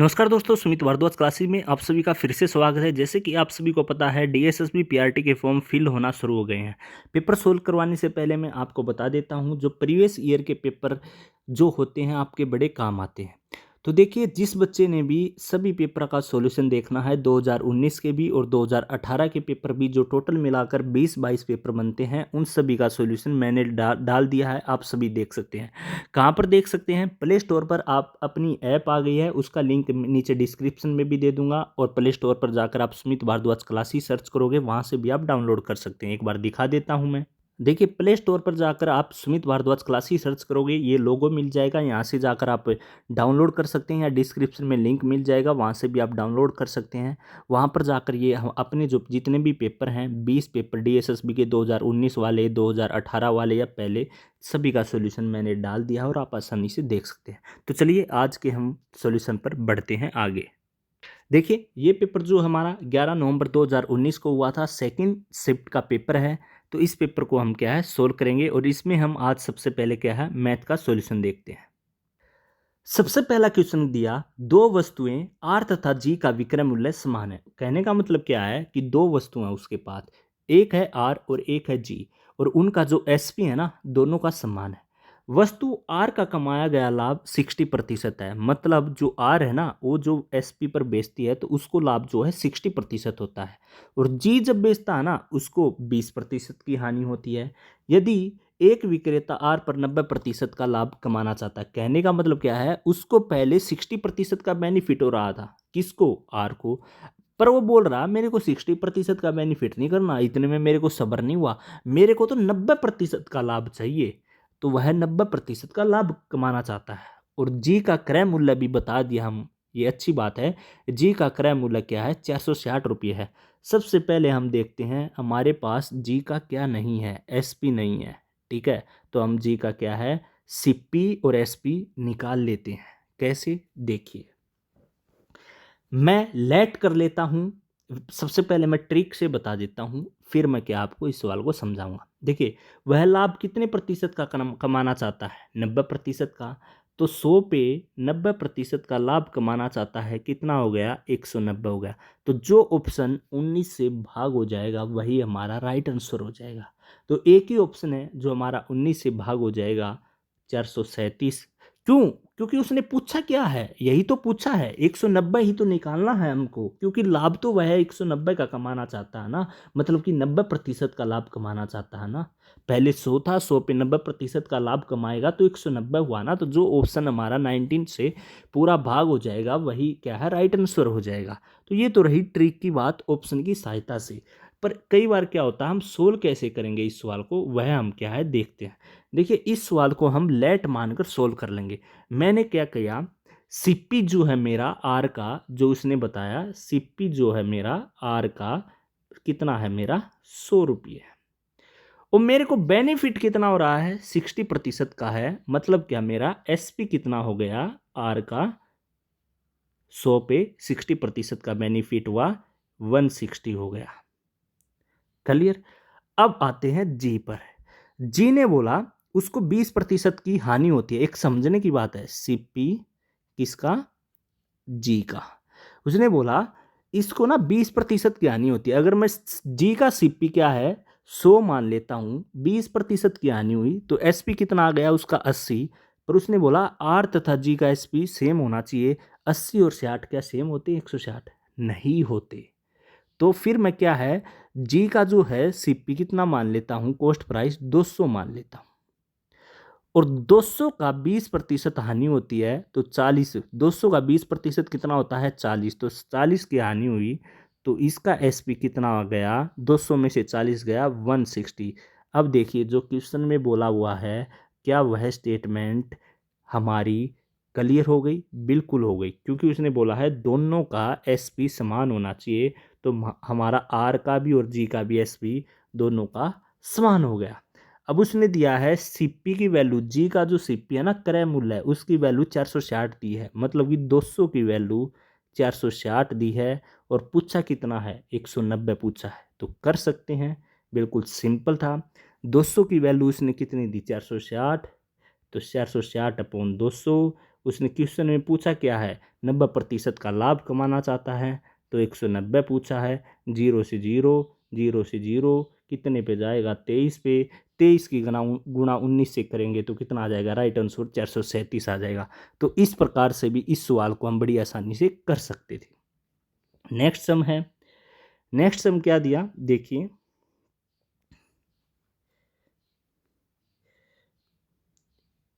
नमस्कार दोस्तों, सुमित भारद्वाज क्लासेस में आप सभी का फिर से स्वागत है। जैसे कि आप सभी को पता है, डीएसएसबी पीआरटी के फॉर्म फिल होना शुरू हो गए हैं। पेपर सोल्व करवाने से पहले मैं आपको बता देता हूं, जो प्रीवियस ईयर के पेपर जो होते हैं आपके बड़े काम आते हैं। तो देखिए, जिस बच्चे ने भी सभी पेपर का सॉल्यूशन देखना है, 2019 के भी और 2018 के पेपर भी, जो टोटल मिलाकर 20-22 पेपर बनते हैं, उन सभी का सॉल्यूशन मैंने डाल दिया है। आप सभी देख सकते हैं। कहाँ पर देख सकते हैं? प्ले स्टोर पर आप अपनी ऐप आ गई है, उसका लिंक नीचे डिस्क्रिप्शन में भी दे दूंगा, और प्ले स्टोर पर जाकर आप सुमित भारद्वाज क्लासेस सर्च करोगे, वहाँ से भी आप डाउनलोड कर सकते हैं। एक बार दिखा देता हूँ मैं। देखिए, प्ले स्टोर पर जाकर आप सुमित भारद्वाज क्लासेस सर्च करोगे, ये लोगो मिल जाएगा। यहाँ से जाकर आप डाउनलोड कर सकते हैं, या डिस्क्रिप्शन में लिंक मिल जाएगा, वहाँ से भी आप डाउनलोड कर सकते हैं। वहाँ पर जाकर ये हम अपने जो जितने भी पेपर हैं, 20 पेपर डीएसएसबी के, 2019 वाले, 2018 वाले या पहले, सभी का सॉल्यूशन मैंने डाल दिया है और आप आसानी से देख सकते हैं। तो चलिए आज के हम सॉल्यूशन पर बढ़ते हैं आगे। देखिए, ये पेपर जो हमारा 11 नवंबर 2019 को हुआ था, सेकंड शिफ्ट का पेपर है। तो इस पेपर को हम क्या है सोल्व करेंगे, और इसमें हम आज सबसे पहले क्या है मैथ का सॉल्यूशन देखते हैं। सबसे पहला क्वेश्चन दिया, दो वस्तुएं आर तथा जी का विक्रय मूल्य समान है। कहने का मतलब क्या है कि दो वस्तुएं उसके पास, एक है आर और एक है जी, और उनका जो एसपी है ना, दोनों का समान है। वस्तु आर का कमाया गया लाभ 60% है। मतलब जो आर है ना, वो जो एसपी पर बेचती है, तो उसको लाभ जो है 60% होता है, और जी जब बेचता है ना, उसको 20% की हानि होती है। यदि एक विक्रेता आर पर 90% का लाभ कमाना चाहता है, कहने का मतलब क्या है, उसको पहले 60% का बेनिफिट हो रहा था। किसको? आर को। पर वो बोल रहा मेरे को 60% का बेनिफिट नहीं करना, इतने में मेरे को सब्र नहीं हुआ, मेरे को तो 90% का लाभ चाहिए। तो वह 90% का लाभ कमाना चाहता है। और जी का क्रय मूल्य भी बता दिया हम, ये अच्छी बात है। जी का क्रय मूल्य क्या है? 460 रुपये है। सबसे पहले हम देखते हैं, हमारे पास जी का क्या नहीं है, एसपी नहीं है। ठीक है, तो हम जी का क्या है, सीपी और एसपी निकाल लेते हैं। कैसे? देखिए, मैं लेट कर लेता हूं। सबसे पहले मैं ट्रिक से बता देता हूं, फिर मैं क्या आपको इस सवाल को समझाऊंगा। देखिए, वह लाभ कितने प्रतिशत का कमाना चाहता है? 90% का। तो 100 पे 90% का लाभ कमाना चाहता है, कितना हो गया? 190 हो गया। तो जो ऑप्शन 19 से भाग हो जाएगा, वही हमारा राइट आंसर हो जाएगा। तो एक ही ऑप्शन है जो हमारा 19 से भाग हो जाएगा, 437। क्यों? क्योंकि उसने पूछा क्या है, यही तो पूछा है, 190 ही तो निकालना है हमको, क्योंकि लाभ तो वह 190 का कमाना चाहता है ना। मतलब कि 90% का लाभ कमाना चाहता है ना। पहले 100 था, 100 पे 90% का लाभ कमाएगा तो 190 हुआ ना। तो जो ऑप्शन हमारा 19 से पूरा भाग हो जाएगा, वही क्या है, राइट आंसर हो जाएगा। तो ये तो रही ट्रिक की बात, ऑप्शन की सहायता से। पर कई बार क्या होता है, हम सोल्व कैसे करेंगे इस सवाल को, वह हम क्या है देखते हैं। देखिए, इस सवाल को हम लेट मानकर सोल्व कर लेंगे। मैंने क्या किया, सीपी जो है मेरा आर का, जो उसने बताया, सीपी जो है मेरा आर का कितना है, मेरा 100 रुपये। और मेरे को बेनिफिट कितना हो रहा है? 60% का है। मतलब क्या, मेरा एसपी कितना हो गया आर का? 100 पे 60% का बेनिफिट हुआ, 160 हो गया। क्लियर? अब आते हैं जी पर। जी ने बोला उसको 20% की हानि होती है। एक समझने की बात है, सीपी किसका? जी का। उसने बोला इसको ना 20% की हानि होती है। अगर मैं जी का सीपी क्या है, 100 मान लेता हूं, 20% की हानि हुई, तो एसपी कितना आ गया उसका? 80। पर उसने बोला आर तथा जी का एसपी सेम होना चाहिए। 80 और 60 क्या सेम होते? 160 नहीं होते। तो फिर मैं क्या है, जी का जो है सीपी कितना मान लेता हूं, कॉस्ट प्राइस 200 मान लेता हूं। और 200 का 20% हानि होती है, तो 40। 200 का 20% कितना होता है? 40। तो 40 की हानि हुई, तो इसका एसपी कितना आ गया? 200 में से 40 गया, 160। अब देखिए, जो क्वेश्चन में बोला हुआ है, क्या वह स्टेटमेंट हमारी क्लियर हो गई? बिल्कुल हो गई, क्योंकि उसने बोला है दोनों का एसपी समान होना चाहिए। तो हमारा आर का भी और जी का भी एसपी दोनों का समान हो गया। अब उसने दिया है सीपी की वैल्यू, जी का जो सीपी है ना, क्रय मूल्य है, उसकी वैल्यू 460 दी है। मतलब कि 200 की वैल्यू 460 दी है, और पूछा कितना है? 190 पूछा है। तो कर सकते हैं, बिल्कुल सिंपल था। 200 की वैल्यू उसने कितनी दी? 460। तो 460 अपॉन 200, उसने क्वेश्चन में पूछा क्या है, 90% का लाभ कमाना चाहता है, तो 190 पूछा है। 0 से 0, 0 से 0 कितने पे जाएगा, 23 पे। 23 की गुणा 19 से करेंगे तो कितना आ जाएगा, राइट आंसर 437 आ जाएगा। तो इस प्रकार से भी इस सवाल को हम बड़ी आसानी से कर सकते थे। नेक्स्ट सम है, नेक्स्ट सम क्या दिया देखिए,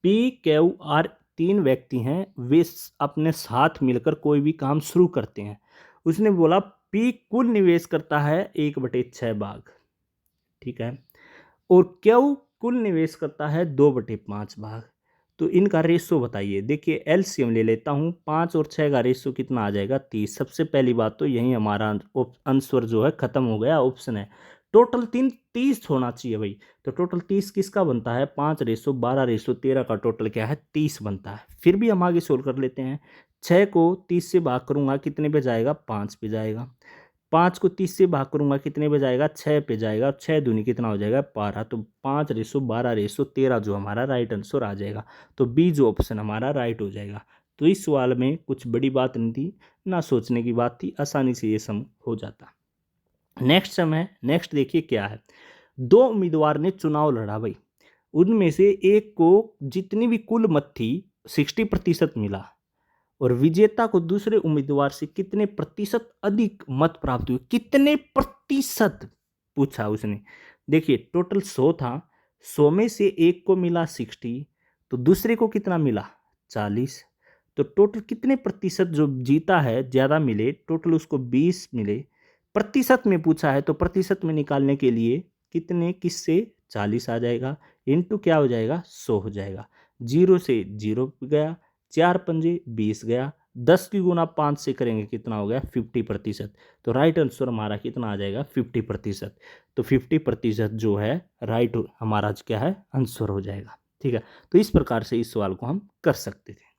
पी क्यू आर 3 व्यक्ति हैं, वे अपने साथ मिलकर कोई भी काम शुरू करते हैं। उसने बोला पी कुल निवेश करता है 1/6 भाग, ठीक है, और क्यू कुल निवेश करता है 2/5 भाग। तो इनका रेशो बताइए। देखिए एलसीएम ले लेता हूँ, 5 और 6 का रेशो कितना आ जाएगा, 30। सबसे पहली बात तो यही हमारा आंसर जो है खत्म हो गया, ऑप्शन है। टोटल 30 होना चाहिए भाई, तो टोटल 30 किसका बनता है, 5/12/13 का टोटल क्या है, 30 बनता है। फिर भी हम आगे सोल्व कर लेते हैं। 6 को 30 से भाग करूंगा कितने पे जाएगा, 5 पे जाएगा। 5 को 30 से भाग करूंगा कितने पे जाएगा, 6 पे जाएगा। 6 दूनी कितना हो जाएगा, 12। तो 5/12/13 जो हमारा राइट आंसर आ जाएगा। तो बी जो ऑप्शन हमारा राइट हो जाएगा। तो इस सवाल में कुछ बड़ी बात नहीं थी, ना सोचने की बात थी, आसानी से ये सम हो जाता। नेक्स्ट सम है, नेक्स्ट देखिए क्या है। 2 उम्मीदवार ने चुनाव लड़ा भाई, उनमें से एक को जितनी भी कुल मत थी 60% मिला, और विजेता को दूसरे उम्मीदवार से कितने प्रतिशत अधिक मत प्राप्त हुए, कितने प्रतिशत पूछा उसने। देखिए टोटल 100 था, 100 में से एक को मिला 60, तो दूसरे को कितना मिला 40। तो टोटल कितने प्रतिशत जो जीता है ज्यादा मिले, टोटल उसको 20 मिले। प्रतिशत में पूछा है तो प्रतिशत में निकालने के लिए कितने, किससे 40 आ जाएगा, इनटू क्या हो जाएगा 100 हो जाएगा। 0 से 0 गया, 4 पंजे 20 गया, 10 की गुना 5 से करेंगे कितना हो गया 50%। तो राइट आंसर हमारा कितना आ जाएगा 50%। तो 50% जो है राइट हमारा क्या है आंसर हो जाएगा, ठीक है। तो इस प्रकार से इस सवाल को हम कर सकते थे।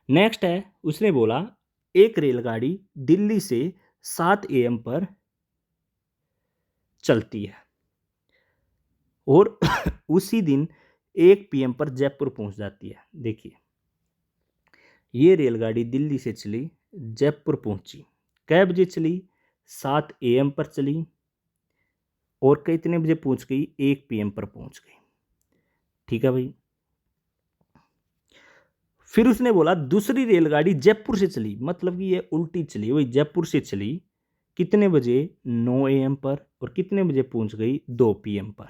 नेक्स्ट है, उसने बोला एक रेलगाड़ी दिल्ली से 7 AM पर चलती है और उसी दिन 1 PM पर जयपुर पहुंच जाती है। देखिए ये रेलगाड़ी दिल्ली से चली, जयपुर पहुंची, कै बजे चली, 7 AM पर चली, और कितने बजे पहुंच गई, 1 PM पर पहुंच गई, ठीक है भाई। फिर उसने बोला दूसरी रेलगाड़ी जयपुर से चली, मतलब कि ये उल्टी चली, वही जयपुर से चली कितने बजे, 9 AM पर, और कितने बजे पहुंच गई 2 PM पर।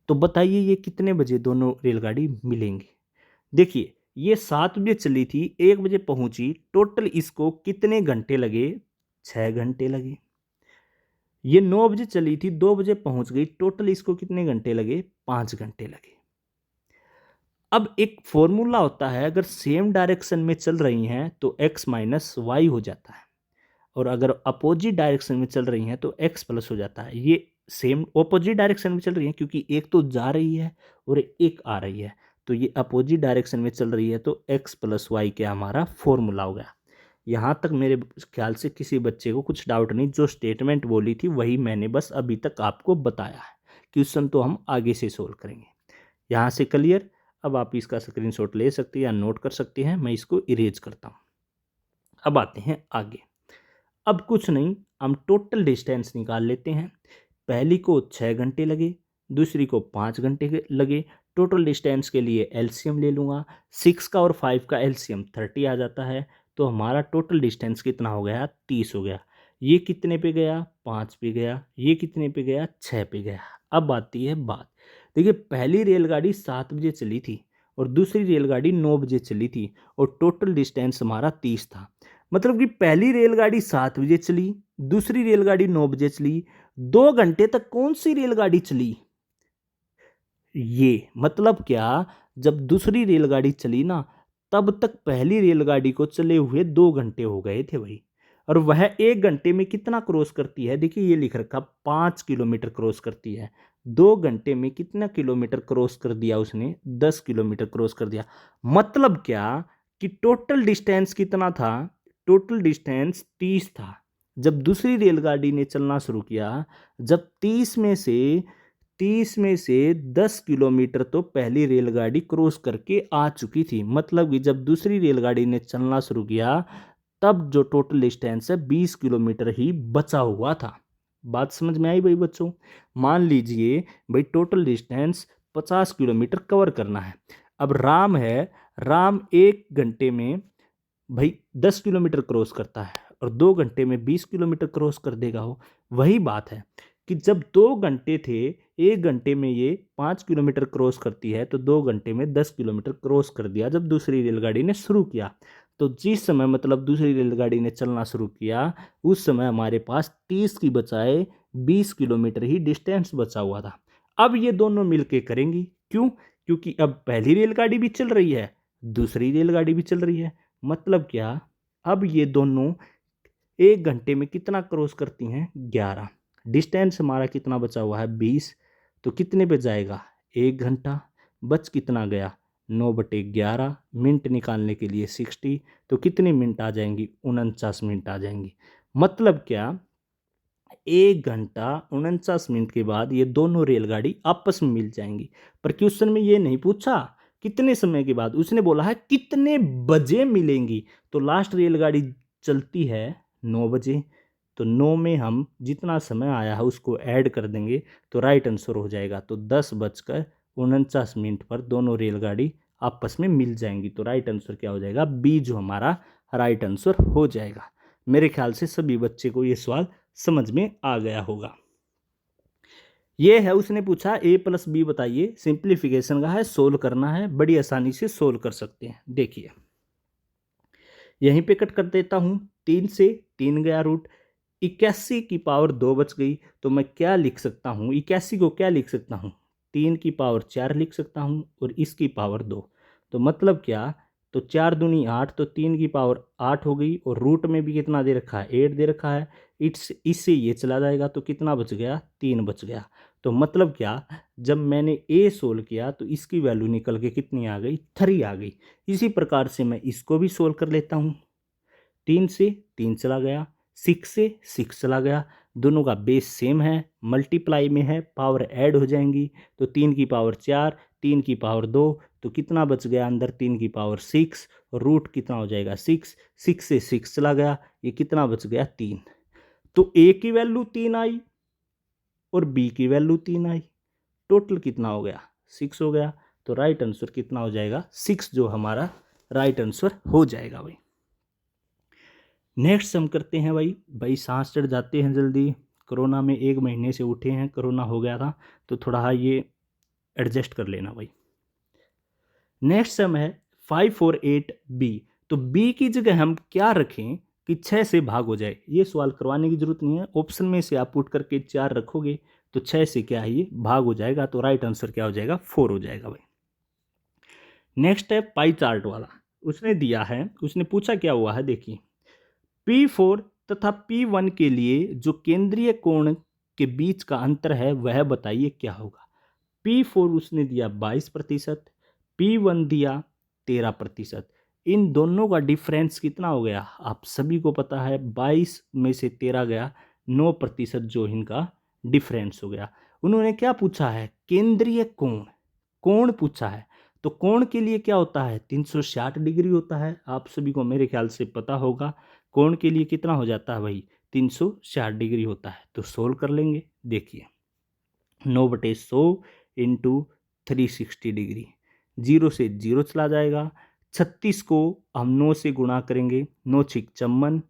तो बताइए ये कितने बजे दोनों रेलगाड़ी मिलेंगी। देखिए ये 7 बजे चली थी, 1 बजे पहुंची, टोटल इसको कितने घंटे लगे, 6 घंटे लगे। ये 9 बजे चली थी, 2 बजे पहुंच गई, टोटल इसको कितने घंटे लगे, 5 घंटे लगे। अब एक फॉर्मूला होता है, अगर सेम डायरेक्शन में चल रही हैं तो x माइनस वाई हो जाता है, और अगर अपोजिट डायरेक्शन में चल रही हैं तो x प्लस हो जाता है। ये सेम अपोजिट डायरेक्शन में चल रही है क्योंकि एक तो जा रही है और एक आ रही है, तो ये अपोजिट डायरेक्शन में चल रही है, तो x प्लस वाई क्या हमारा फॉर्मूला हो गया। यहाँ तक मेरे ख्याल से किसी बच्चे को कुछ डाउट नहीं, जो स्टेटमेंट बोली थी वही मैंने बस अभी तक आपको बताया है। क्वेश्चन तो हम आगे से सोल्व करेंगे। यहाँ से क्लियर। अब आप इसका स्क्रीनशॉट ले सकते हैं या नोट कर सकते हैं, मैं इसको इरेज करता हूँ। अब आते हैं आगे। अब कुछ नहीं, हम टोटल डिस्टेंस निकाल लेते हैं। पहली को 6 घंटे लगे, दूसरी को 5 घंटे लगे। टोटल डिस्टेंस के लिए एलसीएम ले लूँगा, 6 का और 5 का एलसीएम 30 आ जाता है, तो हमारा टोटल डिस्टेंस कितना हो गया, 30 हो गया। ये कितने पे गया, 5 पे गया। ये कितने पे गया, 6 पे गया। अब आती है बात, देखिए पहली रेलगाड़ी 7 बजे चली थी और दूसरी रेलगाड़ी 9 बजे चली थी, और टोटल डिस्टेंस हमारा 30 था। मतलब कि पहली रेलगाड़ी 7 बजे चली, दूसरी रेलगाड़ी 9 बजे चली, 2 घंटे तक कौन सी रेलगाड़ी चली, ये मतलब क्या, जब दूसरी रेलगाड़ी चली ना तब तक पहली रेलगाड़ी को चले हुए 2 घंटे हो गए थे भाई, और वह 1 घंटे में कितना क्रॉस करती है, देखिए ये लिख रखा 5 किलोमीटर क्रॉस करती है। 2 घंटे में कितना किलोमीटर क्रॉस कर दिया उसने, 10 किलोमीटर क्रॉस कर दिया। मतलब क्या कि टोटल डिस्टेंस कितना था, टोटल डिस्टेंस 30 था। जब दूसरी रेलगाड़ी ने चलना शुरू किया, जब 30 में से 30 में से 10 किलोमीटर तो पहली रेलगाड़ी क्रॉस करके आ चुकी थी। मतलब कि जब दूसरी रेलगाड़ी ने चलना शुरू किया तब जो टोटल डिस्टेंस है 20 किलोमीटर ही बचा हुआ था। बात समझ में आई भाई बच्चों? मान लीजिए भाई टोटल डिस्टेंस 50 किलोमीटर कवर करना है। अब राम है, राम 1 घंटे में भाई 10 किलोमीटर क्रॉस करता है और 2 घंटे में 20 किलोमीटर क्रॉस कर देगा। हो वही बात है कि जब 2 घंटे थे, 1 घंटे में ये 5 किलोमीटर क्रॉस करती है तो 2 घंटे में 10 किलोमीटर क्रॉस कर दिया जब दूसरी रेलगाड़ी ने शुरू किया। तो जिस समय मतलब दूसरी रेलगाड़ी ने चलना शुरू किया उस समय हमारे पास 30 की बजाय 20 किलोमीटर ही डिस्टेंस बचा हुआ था। अब ये दोनों मिलके करेंगी। क्यों? क्योंकि अब पहली रेलगाड़ी भी चल रही है, दूसरी रेलगाड़ी भी चल रही है। मतलब क्या? अब ये दोनों 1 घंटे में कितना क्रॉस करती हैं? 11। डिस्टेंस हमारा कितना बचा हुआ है? 20। तो कितने पे जाएगा? 1 घंटा। बच कितना गया? 9/11। मिनट निकालने के लिए 60। तो कितनी मिनट आ जाएंगी? 49 मिनट आ जाएंगी। मतलब क्या? 1 घंटा 49 मिनट के बाद ये दोनों रेलगाड़ी आपस में मिल जाएंगी। पर क्वेश्चन में ये नहीं पूछा कितने समय के बाद, उसने बोला है कितने बजे मिलेंगी। तो लास्ट रेलगाड़ी चलती है 9 बजे। तो 9 में हम जितना समय आया है उसको ऐड कर देंगे तो राइट आंसर हो जाएगा। तो 10:49 पर दोनों रेलगाड़ी आपस में मिल जाएंगी। तो राइट आंसर क्या हो जाएगा? बी जो हमारा राइट आंसर हो जाएगा। मेरे ख्याल से सभी बच्चे को ये सवाल समझ में आ गया होगा। ये है, उसने पूछा a+b बताइए, सिंप्लीफिकेशन का है, सोल्व करना है, बड़ी आसानी से सोल्व कर सकते हैं। देखिए यहीं पे कट कर देता हूं। 3 से 3 गया रूट, 81 की पावर 2 बच गई। तो मैं क्या लिख सकता हूं? 81 को क्या लिख सकता हूं? 3 की पावर 4 लिख सकता हूं और इसकी पावर 2। तो मतलब क्या? तो 4 दूनी 8, तो 3 की पावर 8 हो गई और रूट में भी कितना दे रखा है? 8 दे रखा है। इससे ये चला जाएगा तो कितना बच गया? 3 बच गया। तो मतलब क्या? जब मैंने ए सोल्व किया तो इसकी वैल्यू निकल के कितनी आ गई? 3 आ गई। इसी प्रकार से मैं इसको भी सोल्व कर लेता हूँ। 3 से 3 चला गया, 6 से 6 चला गया, दोनों का बेस सेम है, मल्टीप्लाई में है, पावर ऐड हो जाएंगी। तो 3 की पावर 4, 3 की पावर 2, तो कितना बच गया अंदर? 3 की पावर 6, रूट कितना हो जाएगा? 6। 6 से 6 चला गया, ये कितना बच गया? 3। तो ए की वैल्यू 3 आई और बी की वैल्यू 3 आई। टोटल कितना हो गया? 6 हो गया। तो राइट आंसर कितना हो जाएगा? 6 जो हमारा राइट आंसर हो जाएगा भाई। नेक्स्ट हम करते हैं भाई सांस चढ़ जाते हैं जल्दी। कोरोना में 1 महीने से उठे हैं, कोरोना हो गया था तो थोड़ा ये एडजस्ट कर लेना भाई। नेक्स्ट सम है 548b। तो b की जगह हम क्या रखें कि 6 से भाग हो जाए? ये सवाल करवाने की जरूरत नहीं है, ऑप्शन में से आप पुट करके 4 रखोगे तो 6 से क्या है? ये भाग हो जाएगा। तो राइट आंसर क्या हो जाएगा? 4 हो जाएगा भाई। नेक्स्ट है पाई चार्ट वाला। उसने दिया है, उसने पूछा क्या हुआ है देखिए, P4 तथा P1 के लिए जो केंद्रीय कोण के बीच का अंतर है वह बताइए क्या होगा। P4 उसने दिया 22%, P1 दिया 13%। इन दोनों का डिफरेंस कितना हो गया? आप सभी को पता है 22 में से 13 गया, 9% जो इनका डिफरेंस हो गया। उन्होंने क्या पूछा है? केंद्रीय कोण, कोण पूछा है। तो कोण के लिए क्या होता है? 360 डिग्री होता है। आप सभी को मेरे ख्याल से पता होगा कोण के लिए कितना हो जाता है भाई? 360 डिग्री होता है। तो सोल्व कर लेंगे। देखिए 9/100 इंटू 360 डिग्री, 0 से 0 चला जाएगा। 36 को हम 9 से गुणा करेंगे, 9 छिक 54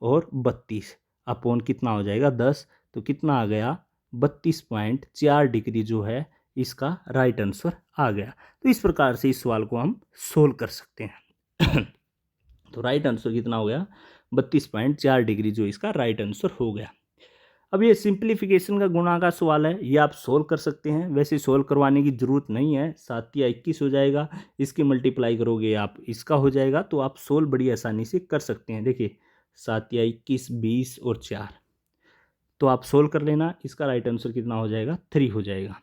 और 32 अपॉन कितना हो जाएगा? 10। तो कितना आ गया? 32.4 डिग्री जो है इसका राइट आंसर आ गया। तो इस प्रकार से इस सवाल को हम सोल्व कर सकते हैं। तो राइट आंसर कितना हो गया? 32.4 डिग्री जो इसका राइट आंसर हो गया। अब ये सिंप्लीफिकेशन का गुणा का सवाल है, ये आप सोल्व कर सकते हैं। वैसे सोल्व करवाने की जरूरत नहीं है, 7 या 21 हो जाएगा, इसकी मल्टीप्लाई करोगे आप इसका हो जाएगा। तो आप सोल्व बड़ी आसानी से कर सकते हैं। देखिए 7 या 21, 20 और 4, तो आप सोल्व कर लेना। इसका राइट आंसर कितना हो जाएगा? 3 हो जाएगा।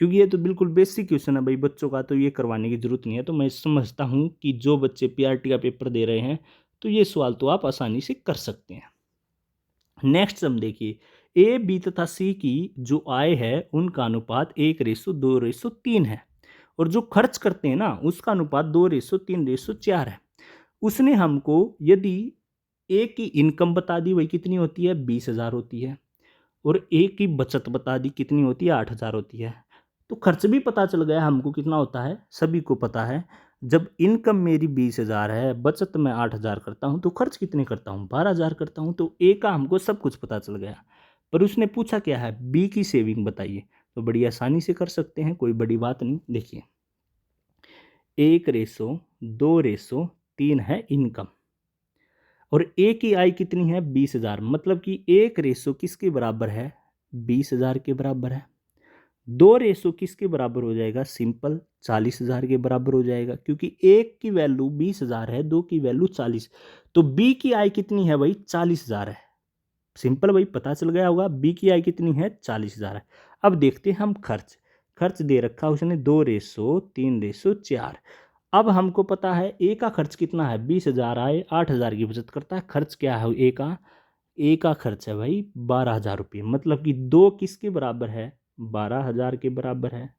क्योंकि ये तो बिल्कुल बेसिक क्वेश्चन है भाई बच्चों का, तो ये करवाने की जरूरत नहीं है। तो मैं समझता हूँ कि जो बच्चे पीआरटी का पेपर दे रहे हैं तो ये सवाल तो आप आसानी से कर सकते हैं। नेक्स्ट हम देखिए ए, बी तथा सी की जो आय है उनका अनुपात 1:2:3 है, और जो खर्च करते हैं ना उसका अनुपात 2:3:4 है। उसने हमको यदि ए की इनकम बता दी, वही कितनी होती है 20,000 होती है, और ए की बचत बता दी कितनी होती है 8,000 होती है। तो खर्च भी पता चल गया हमको कितना होता है, सभी को पता है। जब इनकम मेरी 20,000 है, बचत मैं 8,000 करता हूँ, तो खर्च कितने करता हूँ 12,000 करता हूँ। तो ए का हमको सब कुछ पता चल गया। पर उसने पूछा क्या है, बी की सेविंग बताइए। तो बड़ी आसानी से कर सकते हैं, कोई बड़ी बात नहीं। देखिए 1:2:3 है इनकम, और ए की आय कितनी है 20,000, मतलब कि 1 किसके बराबर है 20,000 के बराबर है। 2 किसके बराबर हो जाएगा, सिंपल 40,000 के बराबर हो जाएगा, क्योंकि एक की वैल्यू 20,000 है, दो की वैल्यू 40। तो बी की आय कितनी है भाई 40,000 है। सिंपल भाई पता चल गया होगा, बी की आय कितनी है 40,000 है। अब देखते हैं हम खर्च। खर्च दे रखा उसने 2:3:4। अब हमको पता है ए का खर्च कितना है 20,000 आए 8,000 की बचत करता है। खर्च क्या है ए का खर्च है भाई 12,000 रुपये, मतलब कि दो किसके बराबर है 12,000 के बराबर है।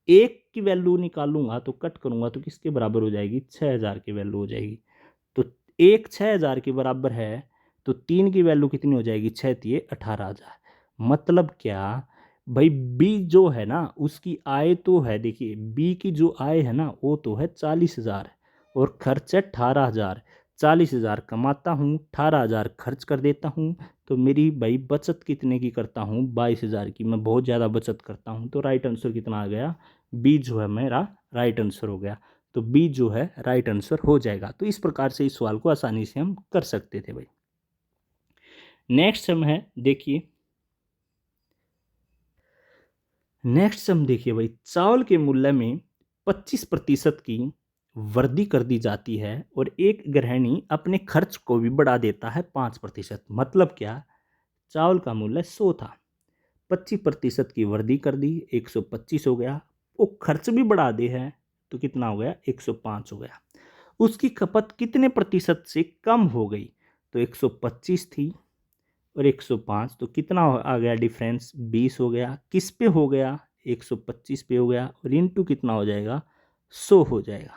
एक की वैल्यू निकालूंगा तो कट करूंगा तो किसके बराबर हो जाएगी 6,000 की वैल्यू हो जाएगी। तो एक 6,000 के बराबर है, तो तीन की वैल्यू कितनी हो जाएगी 6×3=18,000। मतलब क्या भाई, बी जो है ना उसकी आय तो है, देखिए बी की जो आय है ना वो तो है 40,000 और खर्च है 18,000। 40,000 कमाता हूँ, 18,000 खर्च कर देता हूँ, तो मेरी भाई बचत कितने की करता हूँ 22,000 की। मैं बहुत ज़्यादा बचत करता हूँ, तो राइट आंसर कितना आ गया, बी जो है मेरा राइट आंसर हो गया। तो बी जो है राइट आंसर हो जाएगा। तो इस प्रकार से इस सवाल को आसानी से हम कर सकते थे भाई। नेक्स्ट सम है, देखिए नेक्स्ट सम देखिए भाई, चावल के मूल्य में 25% की वृद्धि कर दी जाती है और एक गृहिणी अपने खर्च को भी बढ़ा देता है 5%। मतलब क्या, चावल का मूल्य 100 था, 25% की वृद्धि कर दी 125 हो गया, वो खर्च भी बढ़ा दे है तो कितना हो गया 105 हो गया। उसकी खपत कितने प्रतिशत से कम हो गई, तो 125 थी और 105, तो कितना आ गया डिफरेंस 20 हो गया। किस पे हो गया 125 पे हो गया, और इनटू कितना हो जाएगा 100 हो जाएगा।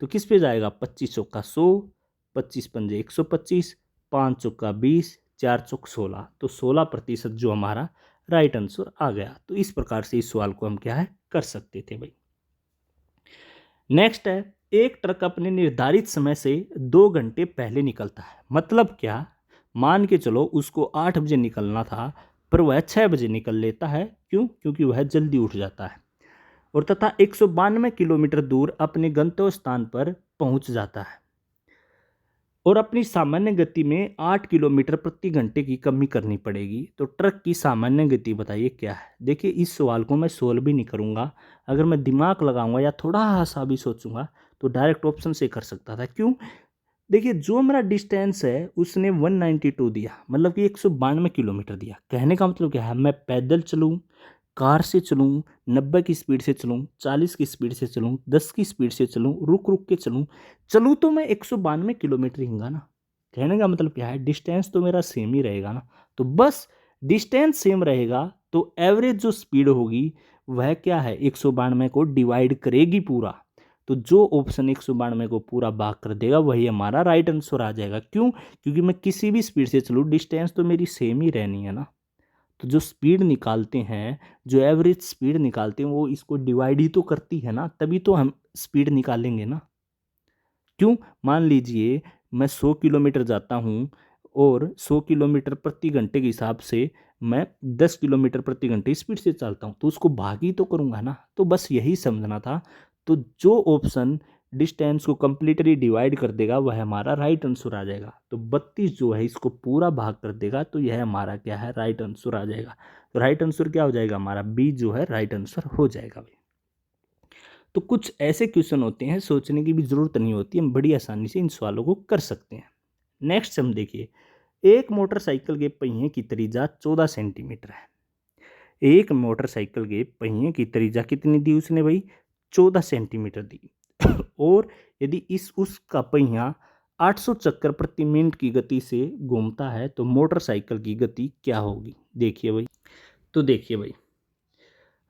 तो किस पे जाएगा 25 चौका 100, 25 पंजे 125, 5 चौका 20, 4 चौक 16, तो 16% जो हमारा राइट आंसर आ गया। तो इस प्रकार से इस सवाल को हम क्या है कर सकते थे भाई। नेक्स्ट है, एक ट्रक अपने निर्धारित समय से 2 घंटे पहले निकलता है। मतलब क्या, मान के चलो उसको 8 बजे निकलना था, पर वह 6 बजे निकल लेता है। क्यों, क्योंकि वह जल्दी उठ जाता है, और तथा 192 किलोमीटर दूर अपने गंतव्य स्थान पर पहुंच जाता है, और अपनी सामान्य गति में 8 किलोमीटर प्रति घंटे की कमी करनी पड़ेगी। तो ट्रक की सामान्य गति बताइए क्या है। देखिए इस सवाल को मैं सोल्व भी नहीं करूंगा, अगर मैं दिमाग लगाऊंगा या थोड़ा सा भी सोचूंगा तो डायरेक्ट ऑप्शन से कर सकता था। क्यों, देखिए जो मेरा डिस्टेंस है उसने 192 दिया, मतलब कि 192 किलोमीटर दिया। कहने का मतलब क्या है, मैं पैदल चलूँ, कार से चलूँ, 90 की स्पीड से चलूँ, 40 की स्पीड से चलूँ, 10 की स्पीड से चलूँ, रुक रुक के चलूँ तो मैं 192 किलोमीटर ही होगा ना। कहने का मतलब क्या है, डिस्टेंस तो मेरा सेम ही रहेगा ना। तो बस डिस्टेंस सेम रहेगा तो एवरेज जो स्पीड होगी वह क्या है 192 को डिवाइड करेगी पूरा। तो जो ऑप्शन 192 को पूरा भाग कर देगा वही हमारा राइट आंसर आ जाएगा। क्यों, क्योंकि मैं किसी भी स्पीड से चलूँ डिस्टेंस तो मेरी सेम ही रहनी है ना। तो जो स्पीड निकालते हैं, जो एवरेज स्पीड निकालते हैं, वो इसको डिवाइड ही तो करती है ना, तभी तो हम स्पीड निकालेंगे ना। क्यों, मान लीजिए मैं 100 किलोमीटर जाता हूँ और 100 किलोमीटर प्रति घंटे के हिसाब से मैं 10 किलोमीटर प्रति घंटे स्पीड से चलता हूँ, तो उसको भाग ही तो करूँगा ना। तो बस यही समझना था। तो जो ऑप्शन डिस्टेंस को कंप्लीटली डिवाइड कर देगा वह हमारा राइट आंसर आ जाएगा। तो 32 जो है इसको पूरा भाग कर देगा, तो यह हमारा क्या है राइट आंसर आ जाएगा। तो राइट आंसर क्या हो जाएगा हमारा, बी जो है राइट आंसर हो जाएगा भाई। तो कुछ ऐसे क्वेश्चन होते हैं सोचने की भी जरूरत नहीं होती, हम बड़ी आसानी से इन सवालों को कर सकते हैं। नेक्स्ट हम देखिए, एक मोटरसाइकिल के पहिए की त्रिज्या 14 सेंटीमीटर है। एक मोटरसाइकिल के पहिए की त्रिज्या कितनी दी उसने भाई 14 सेंटीमीटर दी और यदि इस उसका पहिया 800 चक्कर प्रति मिनट की गति से घूमता है तो मोटरसाइकिल की गति क्या होगी। देखिए भाई, तो देखिए भाई,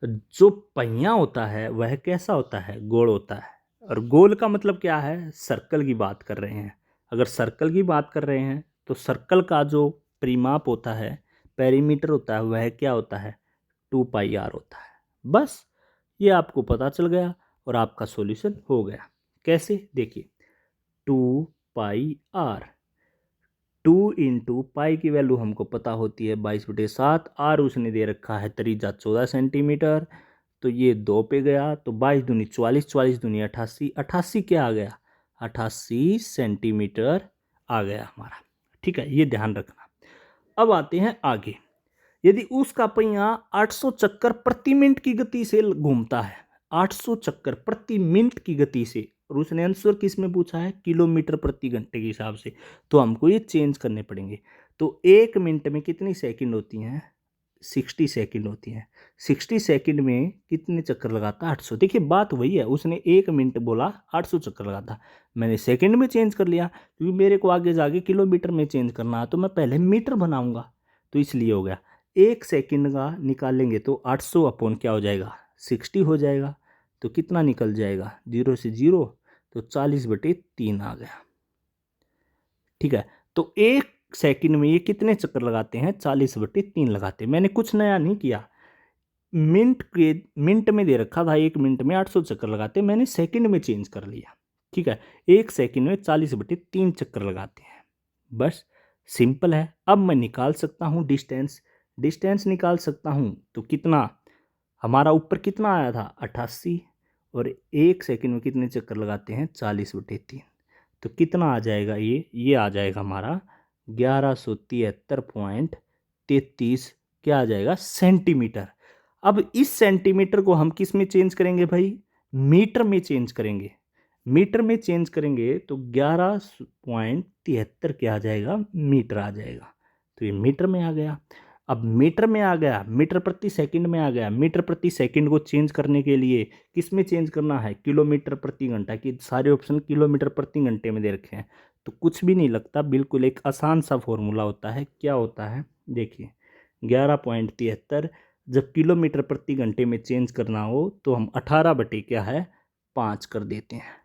जो पहिया होता है वह कैसा होता है, गोल होता है। और गोल का मतलब क्या है, सर्कल की बात कर रहे हैं। अगर सर्कल की बात कर रहे हैं तो सर्कल का जो परिमाप होता है, पेरीमीटर होता है, वह क्या होता है, 2πr होता है। बस ये आपको पता चल गया और आपका सॉल्यूशन हो गया। कैसे, देखिए, 2πr, 2 × पाई की वैल्यू हमको पता होती है 22/7। आर उसने दे रखा है त्रिज्या 14 सेंटीमीटर, तो ये 2 पे गया, तो 22 दूनी 44, 44 दूनी 88, 88 क्या आ गया, 88 सेंटीमीटर आ गया हमारा। ठीक है, ये ध्यान रखना। अब आते हैं आगे। यदि उसका पहिया 800 चक्कर प्रति मिनट की गति से घूमता है, 800 चक्कर प्रति मिनट की गति से, और उसने आंसर किस में पूछा है, किलोमीटर प्रति घंटे के हिसाब से, तो हमको ये चेंज करने पड़ेंगे। तो 1 मिनट में कितनी सेकंड होती हैं, 60 सेकंड होती हैं। 60 सेकंड में कितने चक्कर लगाता है, 800। देखिए बात वही है, उसने 1 मिनट बोला 800 चक्कर लगाता, मैंने सेकंड में चेंज कर लिया, क्योंकि मेरे को आगे जाके किलोमीटर में चेंज करना है, तो मैं पहले मीटर बनाऊंगा, तो इसलिए हो गया। 1 सेकंड का निकालेंगे तो 800 अपॉन क्या हो जाएगा, 60 हो जाएगा। तो कितना निकल जाएगा, 0 से 0, तो 40/3 आ गया। ठीक है, तो 1 सेकंड में ये कितने चक्कर लगाते हैं, 40/3 लगाते हैं। मैंने कुछ नया नहीं किया, मिनट में दे रखा था 1 मिनट में 800 चक्कर लगाते हैं, मैंने सेकंड में चेंज कर लिया। ठीक है, 1 सेकंड में 40/3 चक्कर लगाते हैं। बस सिंपल है। अब मैं निकाल सकता हूँ डिस्टेंस, डिस्टेंस निकाल सकता हूँ। तो कितना, हमारा ऊपर कितना आया था, 88, और 1 सेकंड में कितने चक्कर लगाते हैं, 40/3। तो कितना आ जाएगा, ये आ जाएगा हमारा 1173.33, क्या आ जाएगा, सेंटीमीटर। अब इस सेंटीमीटर को हम किस में चेंज करेंगे भाई, मीटर में चेंज करेंगे। मीटर में चेंज करेंगे तो 11.73 क्या आ जाएगा, मीटर आ जाएगा। तो ये मीटर में आ गया। अब मीटर में आ गया, मीटर प्रति सेकंड में आ गया। मीटर प्रति सेकंड को चेंज करने के लिए किस में चेंज करना है, किलोमीटर प्रति घंटा की। सारे ऑप्शन किलोमीटर प्रति घंटे में दे रखे हैं, तो कुछ भी नहीं लगता, बिल्कुल एक आसान सा फॉर्मूला होता है। क्या होता है, देखिए, 11.73 जब किलोमीटर प्रति घंटे में चेंज करना हो तो हम 18 क्या है, 5 कर देते हैं।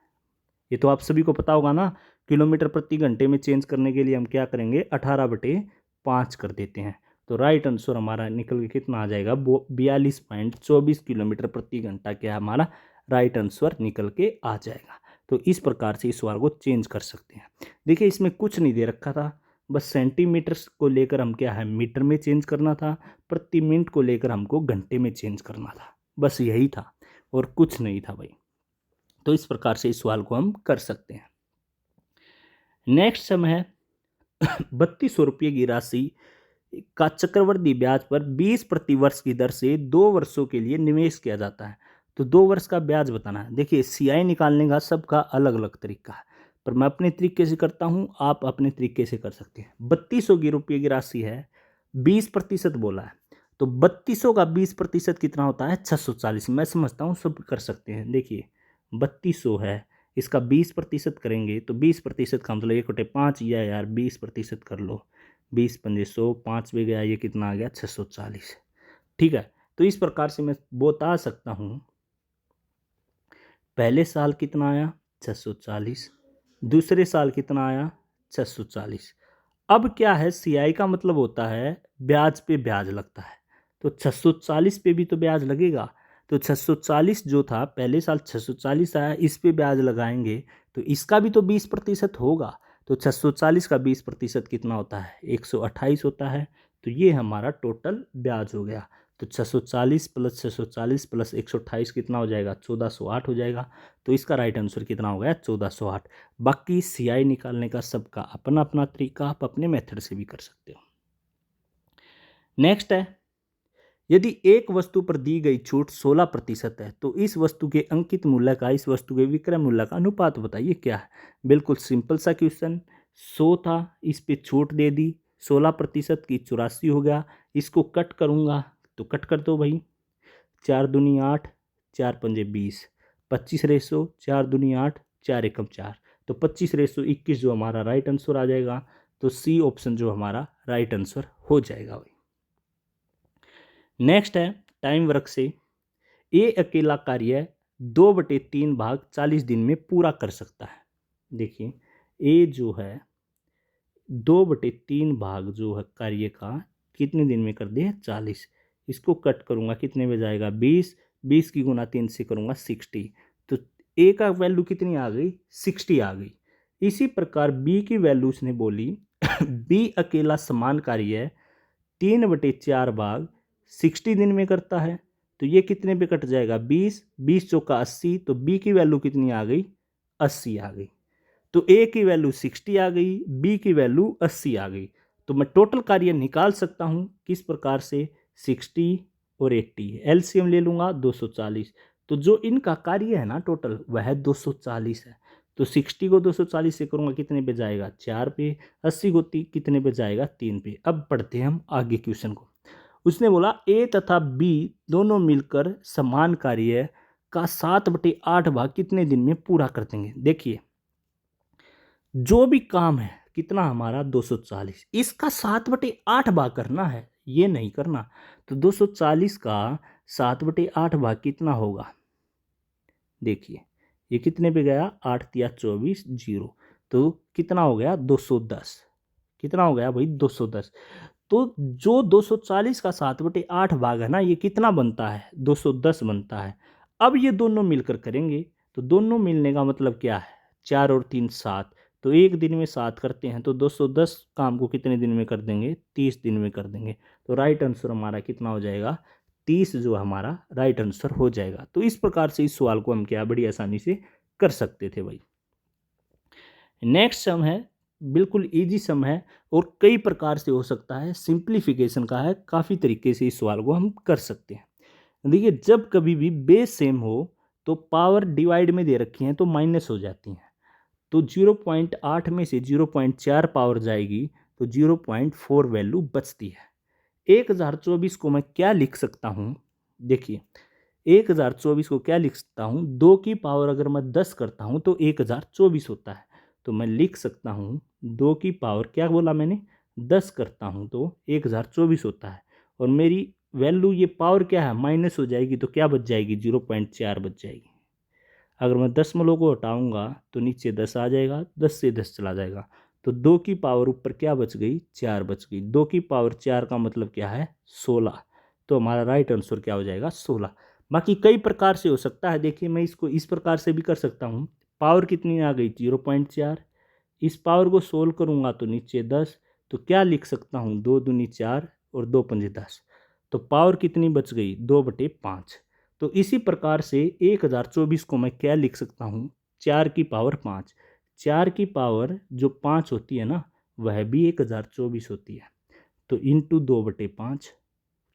ये तो आप सभी को पता होगा ना, किलोमीटर प्रति घंटे में चेंज करने के लिए हम क्या करेंगे, 18/5 कर देते हैं। तो राइट आंसर हमारा निकल के कितना आ जाएगा, 42.24 किलोमीटर प्रति घंटा क्या हमारा राइट आंसर निकल के आ जाएगा। तो इस प्रकार से इस सवाल को चेंज कर सकते हैं। देखिए इसमें कुछ नहीं दे रखा था, बस सेंटीमीटर्स को लेकर हम क्या है, मीटर में चेंज करना था, प्रति मिनट को लेकर हमको घंटे में चेंज करना था, बस यही था और कुछ नहीं था भाई। तो इस प्रकार से इस सवाल को हम कर सकते हैं। नेक्स्ट सम है 3200 रुपये की राशि का चक्रवृद्धि ब्याज पर 20 प्रति वर्ष की दर से 2 वर्षों के लिए निवेश किया जाता है। तो 2 वर्ष का ब्याज बताना है। देखिए सीआई निकालने का सबका अलग अलग तरीका है, पर मैं अपने तरीके से करता हूँ, आप अपने तरीके से कर सकते हैं। 3200 रुपये की राशि है, 20% बोला है, तो 3200 का 20% कितना होता है, 640। मैं समझता हूँ सब कर सकते हैं। देखिए 3200 है, इसका 20% करेंगे तो 20% का मतलब 1/5 या यार 20% कर लो, 20×5 100, 5 भी गया, ये कितना आ गया, 640। ठीक है, तो इस प्रकार से मैं बता सकता हूँ, पहले साल कितना आया, 640, दूसरे साल कितना आया, 640। अब क्या है, सीआई का मतलब होता है ब्याज पे ब्याज लगता है, तो 640 पे भी तो ब्याज लगेगा। तो 640 जो था पहले साल 640 आया, इस पे ब्याज लगाएंगे तो इसका भी तो 20% होगा। तो 640 का 20% कितना होता है, 128 होता है। तो ये हमारा टोटल ब्याज हो गया। तो 640 + 640 + 128 कितना हो जाएगा, 1408 हो जाएगा। तो इसका राइट आंसर कितना हो गया, 1408। बाकी सीआई निकालने का सबका अपना अपना तरीका, आप अपने मेथड से भी कर सकते हो। नेक्स्ट है, यदि एक वस्तु पर दी गई छूट 16% है तो इस वस्तु के अंकित मूल्य का इस वस्तु के विक्रय मूल्य का अनुपात बताइए क्या है। बिल्कुल सिंपल सा क्वेश्चन, 100 था, इस पे छूट दे दी, 16% की 84 हो गया। इसको कट करूँगा तो कट कर दो भाई, 4 दूनी 8, 4 पंजे 20, 25 रेशो, 4 दूनी 8, 4 एकम 4, तो 25:21 जो हमारा राइट आंसर आ जाएगा। तो सी ऑप्शन जो हमारा राइट आंसर हो जाएगा भाई। नेक्स्ट है टाइम वर्क से, ए अकेला कार्य 2/3 भाग 40 दिन में पूरा कर सकता है। देखिए ए जो है 2/3 भाग जो है कार्य का कितने दिन में कर दिया 40। इसको कट करूंगा कितने में जाएगा 20, 20 की गुना 3 से करूंगा 60। तो ए का वैल्यू कितनी आ गई 60 आ गई। इसी प्रकार बी की वैल्यू उसने बोली बी अकेला समान कार्य 3/4 भाग 60 दिन में करता है। तो ये कितने पे कट जाएगा 20, 20 चौका 80। तो बी की वैल्यू कितनी आ गई 80 आ गई। तो ए की वैल्यू 60 आ गई, बी की वैल्यू 80 आ गई। तो मैं टोटल कार्य निकाल सकता हूं किस प्रकार से 60 और 80 एलसीएम ले लूंगा 240। तो जो इनका कार्य है ना टोटल वह 240 है। तो 60 को 240 से करूंगा कितने पे जाएगा 4 पे, 80 को कितने पे जाएगा 3 पे। अब पढ़ते हैं हम आगे क्वेश्चन को। उसने बोला ए तथा बी दोनों मिलकर समान कार्य का 7/8 भाग कितने दिन में पूरा कर देंगे। देखिए जो भी काम है कितना हमारा 240, इसका 7/8 भाग करना है, ये नहीं करना। तो 240 का 7/8 भाग कितना होगा, देखिए ये कितने पे गया 8 या 24 0। तो कितना हो गया 210। कितना हो गया भाई 210। तो जो 240 का 7/8 भाग है ना ये कितना बनता है 210 बनता है। अब ये दोनों मिलकर करेंगे तो दोनों मिलने का मतलब क्या है 4 और 3 7। तो एक दिन में 7 करते हैं तो 210 काम को कितने दिन में कर देंगे 30 दिन में कर देंगे। तो राइट आंसर हमारा कितना हो जाएगा 30 जो हमारा राइट आंसर हो जाएगा। तो इस प्रकार से इस सवाल को हम क्या बड़ी आसानी से कर सकते थे भाई। नेक्स्ट सम है बिल्कुल इजी सम है और कई प्रकार से हो सकता है, सिंप्लीफिकेशन का है, काफ़ी तरीके से इस सवाल को हम कर सकते हैं। देखिए जब कभी भी बेस सेम हो तो पावर डिवाइड में दे रखी हैं तो माइनस हो जाती हैं। तो 0.8 में से 0.4 पावर जाएगी तो 0.4 वैल्यू बचती है। 1024 को मैं क्या लिख सकता हूँ, देखिए 1024 को क्या लिख सकता हूँ 2 की पावर अगर मैं 10 करता हूँ तो 1024 होता है। तो मैं लिख सकता हूँ 2 की पावर क्या बोला मैंने 10 करता हूँ तो 1024 होता है। और मेरी वैल्यू ये पावर क्या है माइनस हो जाएगी तो क्या बच जाएगी 0.4 बच जाएगी। अगर मैं दशमलव को हटाऊंगा तो नीचे 10 आ जाएगा, 10 से 10 चला जाएगा। तो 2 की पावर ऊपर क्या बच गई 4 बच गई। 2 की पावर 4 का मतलब क्या है 16। तो हमारा राइट आंसर क्या हो जाएगा 16। बाकी कई प्रकार से हो सकता है, देखिए मैं इसको इस प्रकार से भी कर सकता हूँ। पावर कितनी आ गई 0.4, इस पावर को सोल्व करूँगा तो नीचे 10। तो क्या लिख सकता हूँ 2 दूनी 4 और 2 पंजे 10। तो पावर कितनी बच गई 2/5। तो इसी प्रकार से 1024 को मैं क्या लिख सकता हूँ 4 की पावर 5। 4 की पावर जो 5 होती है ना वह भी 1024 होती है। तो इंटू 2/5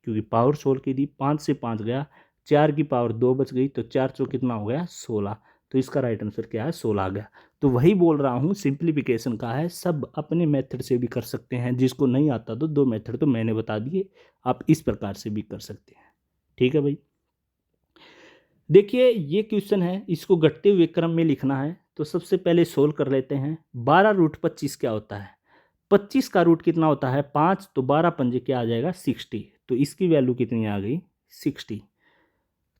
क्योंकि पावर सोल्व की थी 5 से 5 गया, 4 की पावर 2 बच गई तो 4 चौ कितना हो गया 16। तो इसका राइट आंसर क्या है 16 आ गया। तो वही बोल रहा हूँ सिंप्लीफिकेशन का है, सब अपने मेथड से भी कर सकते हैं। जिसको नहीं आता तो 2 मेथड तो मैंने बता दिए, आप इस प्रकार से भी कर सकते हैं। ठीक है भाई। देखिए ये क्वेश्चन है, इसको घटते हुए क्रम में लिखना है। तो सबसे पहले सोल्व कर लेते हैं। 12√25 क्या होता है, 25 का रूट कितना होता है 5। तो 12 पंजे क्या आ जाएगा 60। तो इसकी वैल्यू कितनी आ गई 60।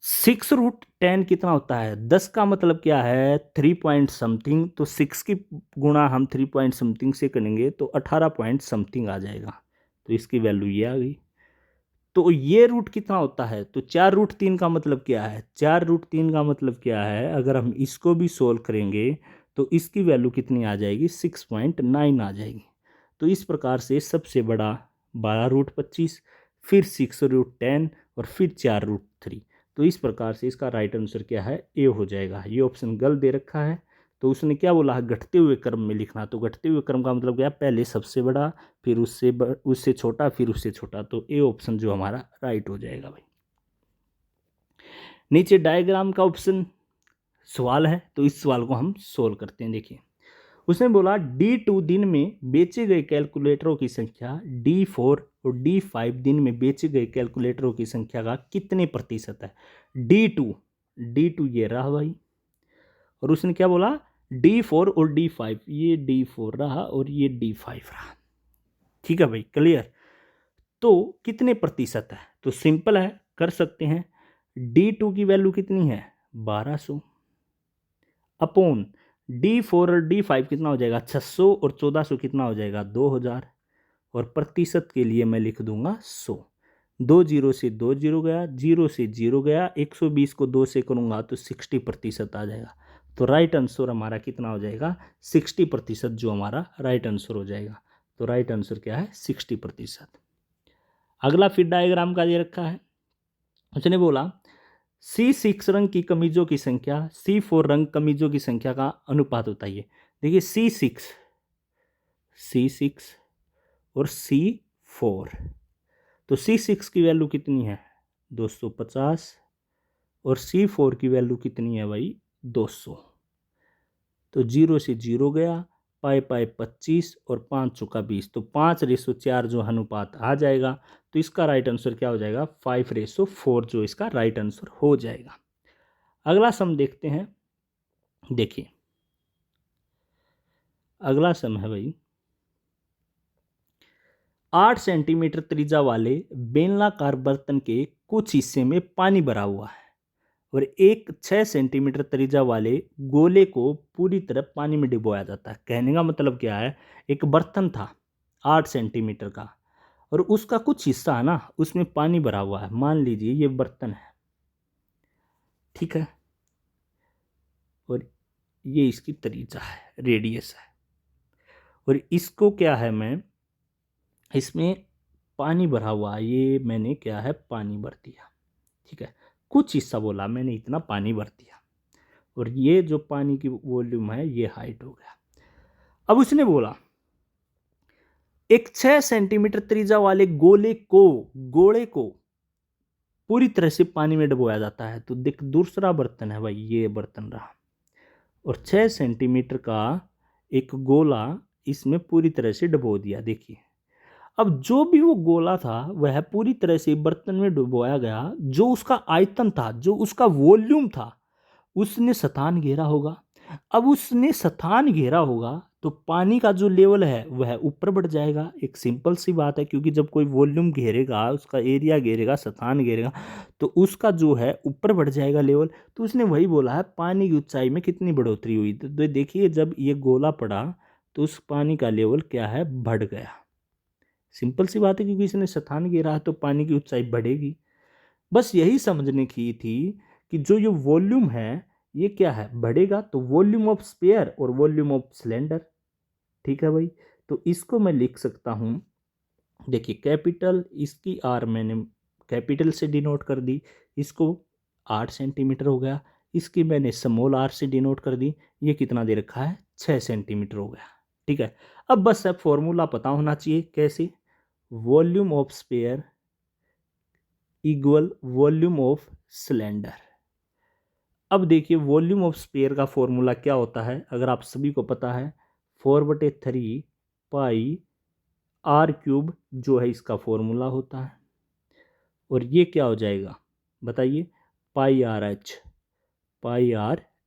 6√10 कितना होता है 10 का मतलब क्या है 3 पॉइंट समथिंग। तो 6 की गुणा हम 3 पॉइंट समथिंग से करेंगे तो 18 पॉइंट समथिंग आ जाएगा। तो इसकी वैल्यू ये आ गई। तो ये रूट कितना होता है तो 4√3 का मतलब क्या है 4√3 का मतलब क्या है, अगर हम इसको भी सोल्व करेंगे तो इसकी वैल्यू कितनी आ जाएगी 6.9 आ जाएगी। तो इस प्रकार से सबसे बड़ा 12√25, फिर 6√10 और फिर 4√3। तो इस प्रकार से इसका राइट आंसर क्या है ए हो जाएगा। ये ऑप्शन गलत दे रखा है। तो उसने क्या बोला है घटते हुए क्रम में लिखना। तो घटते हुए क्रम का मतलब क्या पहले सबसे बड़ा, फिर उससे छोटा, फिर उससे छोटा। तो ए ऑप्शन जो हमारा राइट हो जाएगा भाई। नीचे डायग्राम का ऑप्शन सवाल है तो इस सवाल को हम सोल्व करते हैं। देखिए उसने बोला D2 दिन में बेचे गए कैलकुलेटरों की संख्या D4 और D5 दिन में बेचे गए कैलकुलेटरों की संख्या का कितने प्रतिशत है। D2 ये रहा भाई। और उसने क्या बोला D4 और D5, ये D4 रहा और ये D5 रहा। ठीक है भाई, क्लियर। तो कितने प्रतिशत है, तो सिंपल है, कर सकते हैं। D2 की वैल्यू कितनी है, 1200 अपॉन D4 और D5 कितना हो जाएगा, 600 और 1400 कितना हो जाएगा, 2000। और प्रतिशत के लिए मैं लिख दूंगा 100। 2 जीरो से 2 जीरो गया, 0 से 0 गया, 120 को 2 से करूंगा तो 60% आ जाएगा। तो राइट आंसर हमारा कितना हो जाएगा, 60%, जो हमारा राइट आंसर हो जाएगा। तो राइट आंसर क्या है, 60%। अगला फिर डायग्राम का ये रखा है। उसने बोला C6 रंग की कमीजों की संख्या C4 रंग कमीजों की संख्या का अनुपात बताइए। देखिए C6 और C4, तो C6 की वैल्यू कितनी है, 250, और C4 की वैल्यू कितनी है भाई, 200। तो 0 से 0 गया, पाए पाए 25 और 5 चौका 20, तो 5:4 जो अनुपात आ जाएगा। तो इसका राइट आंसर क्या हो जाएगा, 5:4 जो इसका राइट आंसर हो जाएगा। अगला सम देखते हैं। देखिए अगला सम है भाई, 8 सेंटीमीटर त्रिज्या वाले बेलनाकार बर्तन के कुछ हिस्से में पानी भरा हुआ है और एक 6 सेंटीमीटर त्रिज्या वाले गोले को पूरी तरह पानी में डुबोया जाता है। कहने का मतलब क्या है, एक बर्तन था 8 सेंटीमीटर का और उसका कुछ हिस्सा है ना, उसमें पानी भरा हुआ है। मान लीजिए ये बर्तन है, ठीक है, और ये इसकी त्रिज्या है, रेडियस है, और इसको क्या है, मैं इसमें पानी भरा हुआ है, ये मैंने क्या है, पानी भर दिया। ठीक है, कुछ हिस्सा बोला मैंने, इतना पानी भर दिया, और ये जो पानी की वॉल्यूम है ये हाइट हो गया। अब उसने बोला एक 6 सेंटीमीटर त्रिज्या वाले गोले को पूरी तरह से पानी में डुबोया जाता है। तो देख दूसरा बर्तन है भाई, ये बर्तन रहा, और 6 सेंटीमीटर का एक गोला इसमें पूरी तरह से डुबो दिया। देखिए अब जो भी वो गोला था वह पूरी तरह से बर्तन में डुबोया गया। जो उसका आयतन था, जो उसका वॉल्यूम था, उसने स्थान घेरा होगा। अब उसने स्थान घेरा होगा तो पानी का जो लेवल है वह ऊपर बढ़ जाएगा। एक सिंपल सी बात है, क्योंकि जब कोई वॉल्यूम घेरेगा, उसका एरिया घेरेगा, स्थान घेरेगा, तो उसका जो है ऊपर बढ़ जाएगा लेवल। तो उसने वही बोला है पानी की ऊंचाई में कितनी बढ़ोतरी हुई। तो देखिए जब ये गोला पड़ा तो उस पानी का लेवल क्या है, बढ़ गया। सिंपल सी बात है, क्योंकि इसने स्थान घेरा है तो पानी की ऊंचाई बढ़ेगी। बस यही समझने की थी कि जो ये वॉल्यूम है ये क्या है, बढ़ेगा। तो वॉल्यूम ऑफ स्फीयर और वॉल्यूम ऑफ सिलेंडर, ठीक है भाई। तो इसको मैं लिख सकता हूं, देखिए कैपिटल, इसकी आर मैंने कैपिटल से डिनोट कर दी, इसको 8 सेंटीमीटर हो गया। इसकी मैंने स्मॉल आर से डिनोट कर दी, ये कितना दे रखा है, 6 सेंटीमीटर हो गया। ठीक है, अब बस अब फॉर्मूला पता होना चाहिए। कैसे, volume of sphere equal volume of cylinder. अब देखिए वॉल्यूम ऑफ स्फीयर का फॉर्मूला क्या होता है, अगर आप सभी को पता है, 4/3 पाई आर क्यूब जो है इसका फॉर्मूला होता है। और ये क्या हो जाएगा बताइए, पाई आर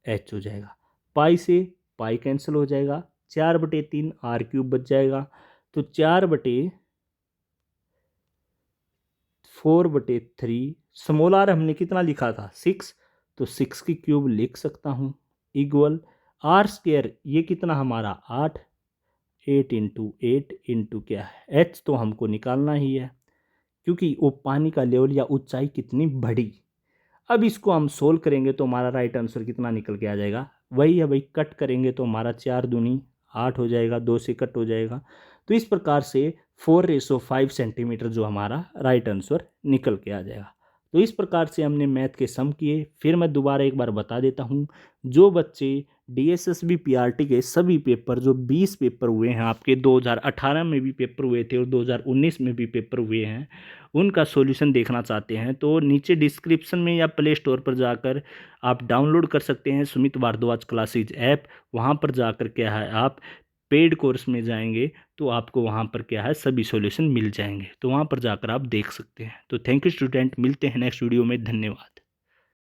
एच हो जाएगा। पाई से पाई कैंसिल हो जाएगा, 4/3 आर क्यूब बच जाएगा। तो 4/3, स्मॉल आर हमने कितना लिखा था, 6, तो 6 की क्यूब लिख सकता हूँ, इक्वल आर स्क्वायर, ये कितना हमारा 8, 8 इंटू क्या है, एच तो हमको निकालना ही है, क्योंकि वो पानी का लेवल या ऊंचाई कितनी बढ़ी। अब इसको हम सोल्व करेंगे तो हमारा राइट आंसर कितना निकल के आ जाएगा, वही है भाई, कट करेंगे तो हमारा 4 दूनी 8 हो जाएगा, 2 से कट हो जाएगा। तो इस प्रकार से 4:5 सेंटीमीटर जो हमारा राइट आंसर निकल के आ जाएगा। तो इस प्रकार से हमने मैथ के सम किए। फिर मैं दोबारा एक बार बता देता हूँ, जो बच्चे DSSB PRT के सभी पेपर, जो 20 पेपर हुए हैं आपके, 2018 में भी पेपर हुए थे और 2019 में भी पेपर हुए हैं, उनका सॉल्यूशन देखना चाहते हैं तो नीचे डिस्क्रिप्शन में या प्ले स्टोर पर जाकर आप डाउनलोड कर सकते हैं सुमित भारद्वाज क्लासेज ऐप। वहाँ पर जाकर क्या है, आप पेड कोर्स में जाएंगे तो आपको वहाँ पर क्या है, सभी सॉल्यूशन मिल जाएंगे। तो वहाँ पर जाकर आप देख सकते हैं। तो थैंक यू स्टूडेंट, मिलते हैं नेक्स्ट वीडियो में। धन्यवाद।